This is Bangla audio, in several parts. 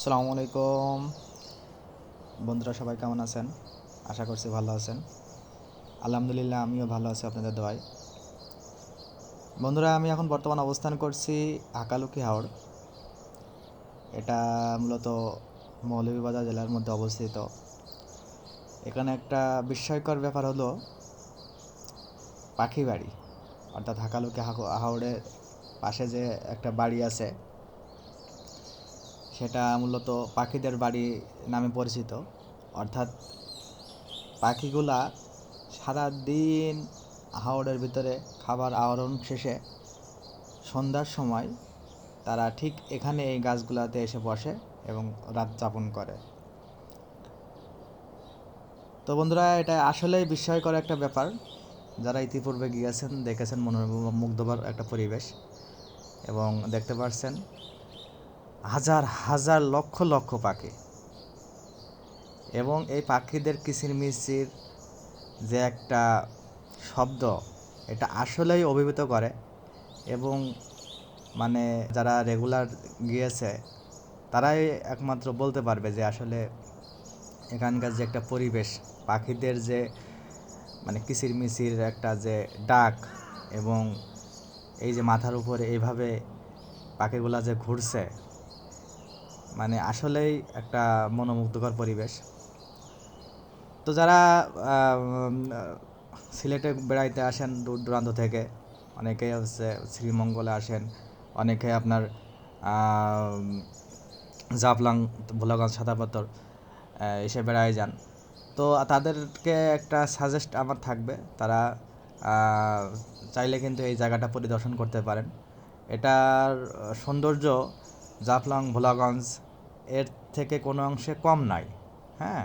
আসসালামু আলাইকুম বন্ধুরা, সবাই কেমন আছেন? আশা করছি ভালো আছেন। আলহামদুলিল্লাহ, আমিও ভালো আছি আপনাদের দোয়ায়। বন্ধুরা, আমি এখন বর্তমান অবস্থান করছি হাকালুকি হাওড়। এটা মূলত মৌলভীবাজার জেলার মধ্যে অবস্থিত। এখানে একটা বিস্ময়কর ব্যাপার হলো পাখি বাড়ি, অর্থাৎ হাকালুকি হাওড়ের পাশে যে একটা বাড়ি আছে সেটা মূলত পাখিদের বাড়ি নামে পরিচিত। অর্থাৎ পাখিগুলা সারা দিন হাওরের ভিতরে খাবার আহরণ শেষে সন্ধ্যার সময় তারা ঠিক এখানে এই গাছগুলাতে এসে বসে এবং রাত যাপন করে। তো বন্ধুরা, এটা আসলেই বিস্ময়কর একটা ব্যাপার। যারা ইতিপূর্বে গিয়েছেন দেখেছেন মুগ্ধকর একটা পরিবেশ, এবং দেখতে পাচ্ছেন হাজার হাজার লক্ষ লক্ষ পাখি, এবং এই পাখিদের কিচিরমিচির যে একটা শব্দ, এটা আসলেই অভিভূত করে। এবং মানে যারা রেগুলার গিয়েছে তারাই একমাত্র বলতে পারবে যে আসলে এখানকার যে একটা পরিবেশ, পাখিদের যে মানে কিচিরমিচির একটা যে ডাক, এবং এই যে মাথার উপরে এইভাবে পাখিগুলা যে ঘুরছে, মানে আসলেই একটা মনোমুগ্ধকর পরিবেশ। তো যারা সিলেটে বেড়াইতে আসেন দূর দূরান্ত থেকে, অনেকেই হচ্ছে শ্রীমঙ্গলে আসেন, অনেকে আপনার জাফলং, ভোলাগঞ্জ, সাদাপাথর এসে বেড়ায় যান। তো তাদেরকে একটা সাজেস্ট আমার থাকবে, তারা চাইলে কিন্তু এই জায়গাটা পরিদর্শন করতে পারেন। এটার সৌন্দর্য জাফলং, ভোলাগঞ্জ এর থেকে কোনো অংশে কম নয়। হ্যাঁ,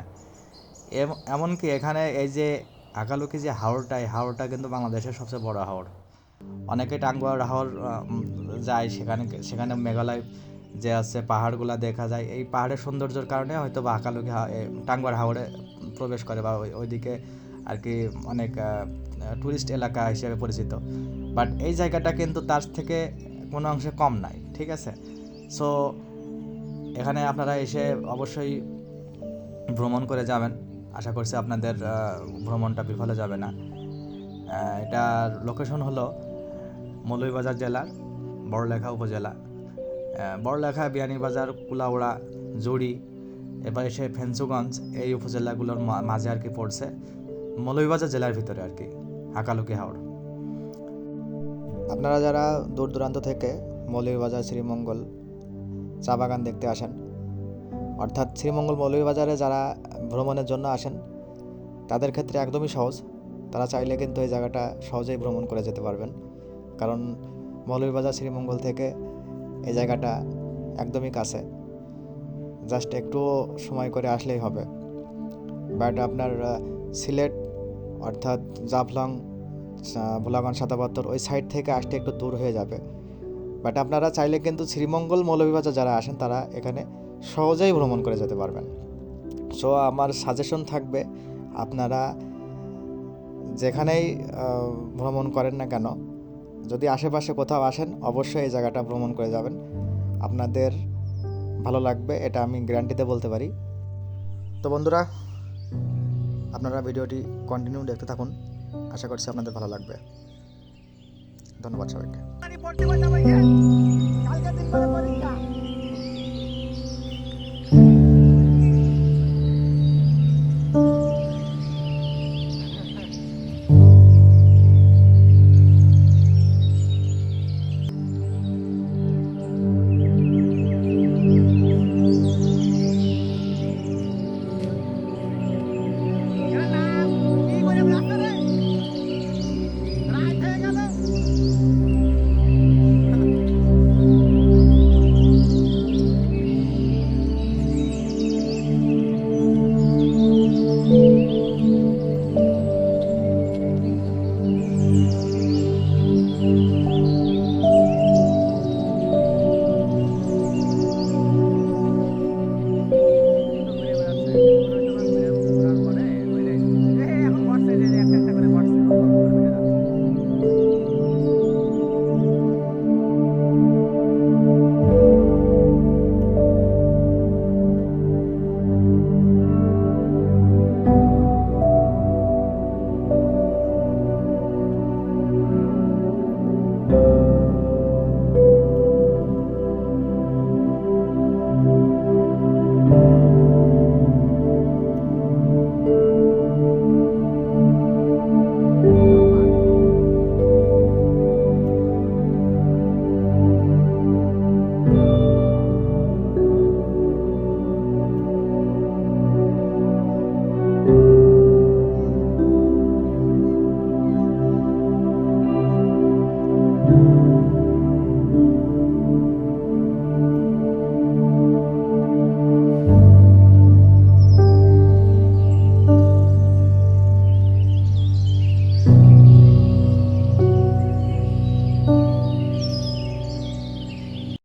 এমনকি এখানে এই যে হাকালুকি যে হাওরটা, এই হাওরটা কিন্তু বাংলাদেশের সবচেয়ে বড় হাওর। অনেকে টাঙ্গুয়ার হাওর যায়, সেখানে মেঘালয় যে আছে পাহাড়গুলো দেখা যায়। এই পাহাড়ের সৌন্দর্যের কারণে হয়তো বা হাকালুকি টাঙ্গুয়ার হাওরে প্রবেশ করে, বা ওইদিকে আর কি অনেক ট্যুরিস্ট এলাকা হিসেবে পরিচিত। বাট এই জায়গাটা কিন্তু তার থেকে কোনো অংশে কম নাই, ঠিক আছে? সো এখানে আপনারা এসে অবশ্যই ভ্রমণ করে যাবেন। আশা করছি আপনাদের ভ্রমণটা বিফলে যাবে না। এটার লোকেশন হলো মৌলভীবাজার জেলার বড়লেখা উপজেলা। বড়লেখা, বিয়ানীবাজার, কুলাউড়া, জুড়ি, এবার এসে ফেঞ্চুগঞ্জ, এই উপজেলাগুলোর মাঝে আর কি পড়ছে, মৌলভীবাজার জেলার ভিতরে আর কি হাকালুকি হাওড়। আপনারা যারা দূর দূরান্ত থেকে মৌলভীবাজার, শ্রীমঙ্গল চা বাগান দেখতে আসেন, অর্থাৎ শ্রীমঙ্গল মৌলভীবাজারে যারা ভ্রমণের জন্য আসেন, তাদের ক্ষেত্রে একদমই সহজ। তারা চাইলে কিন্তু এই জায়গাটা সহজেই ভ্রমণ করে যেতে পারবেন, কারণ মৌলভীবাজার শ্রীমঙ্গল থেকে এই জায়গাটা একদমই কাছে। জাস্ট একটু সময় করে আসলেই হবে। বাট আপনার সিলেট, অর্থাৎ জাফলং, ভোলাগঞ্জ, সাদাপাথর ওই সাইড থেকে আসতে একটু দূর হয়ে যাবে। বাট আপনারা চাইলে কিন্তু শ্রীমঙ্গল মৌলভীবাজার যারা আসেন তারা এখানে সহজেই ভ্রমণ করে যেতে পারবেন। সো আমার সাজেশন থাকবে, আপনারা যেখানেই ভ্রমণ করেন না কেন, যদি আশেপাশে কোথাও আসেন অবশ্যই এই জায়গাটা ভ্রমণ করে যাবেন। আপনাদের ভালো লাগবে, এটা আমি গ্যারান্টিতে বলতে পারি। তো বন্ধুরা, আপনারা ভিডিওটি কন্টিনিউ দেখতে থাকুন, আশা করছি আপনাদের ভালো লাগবে। ধন্যবাদ সবাইকে।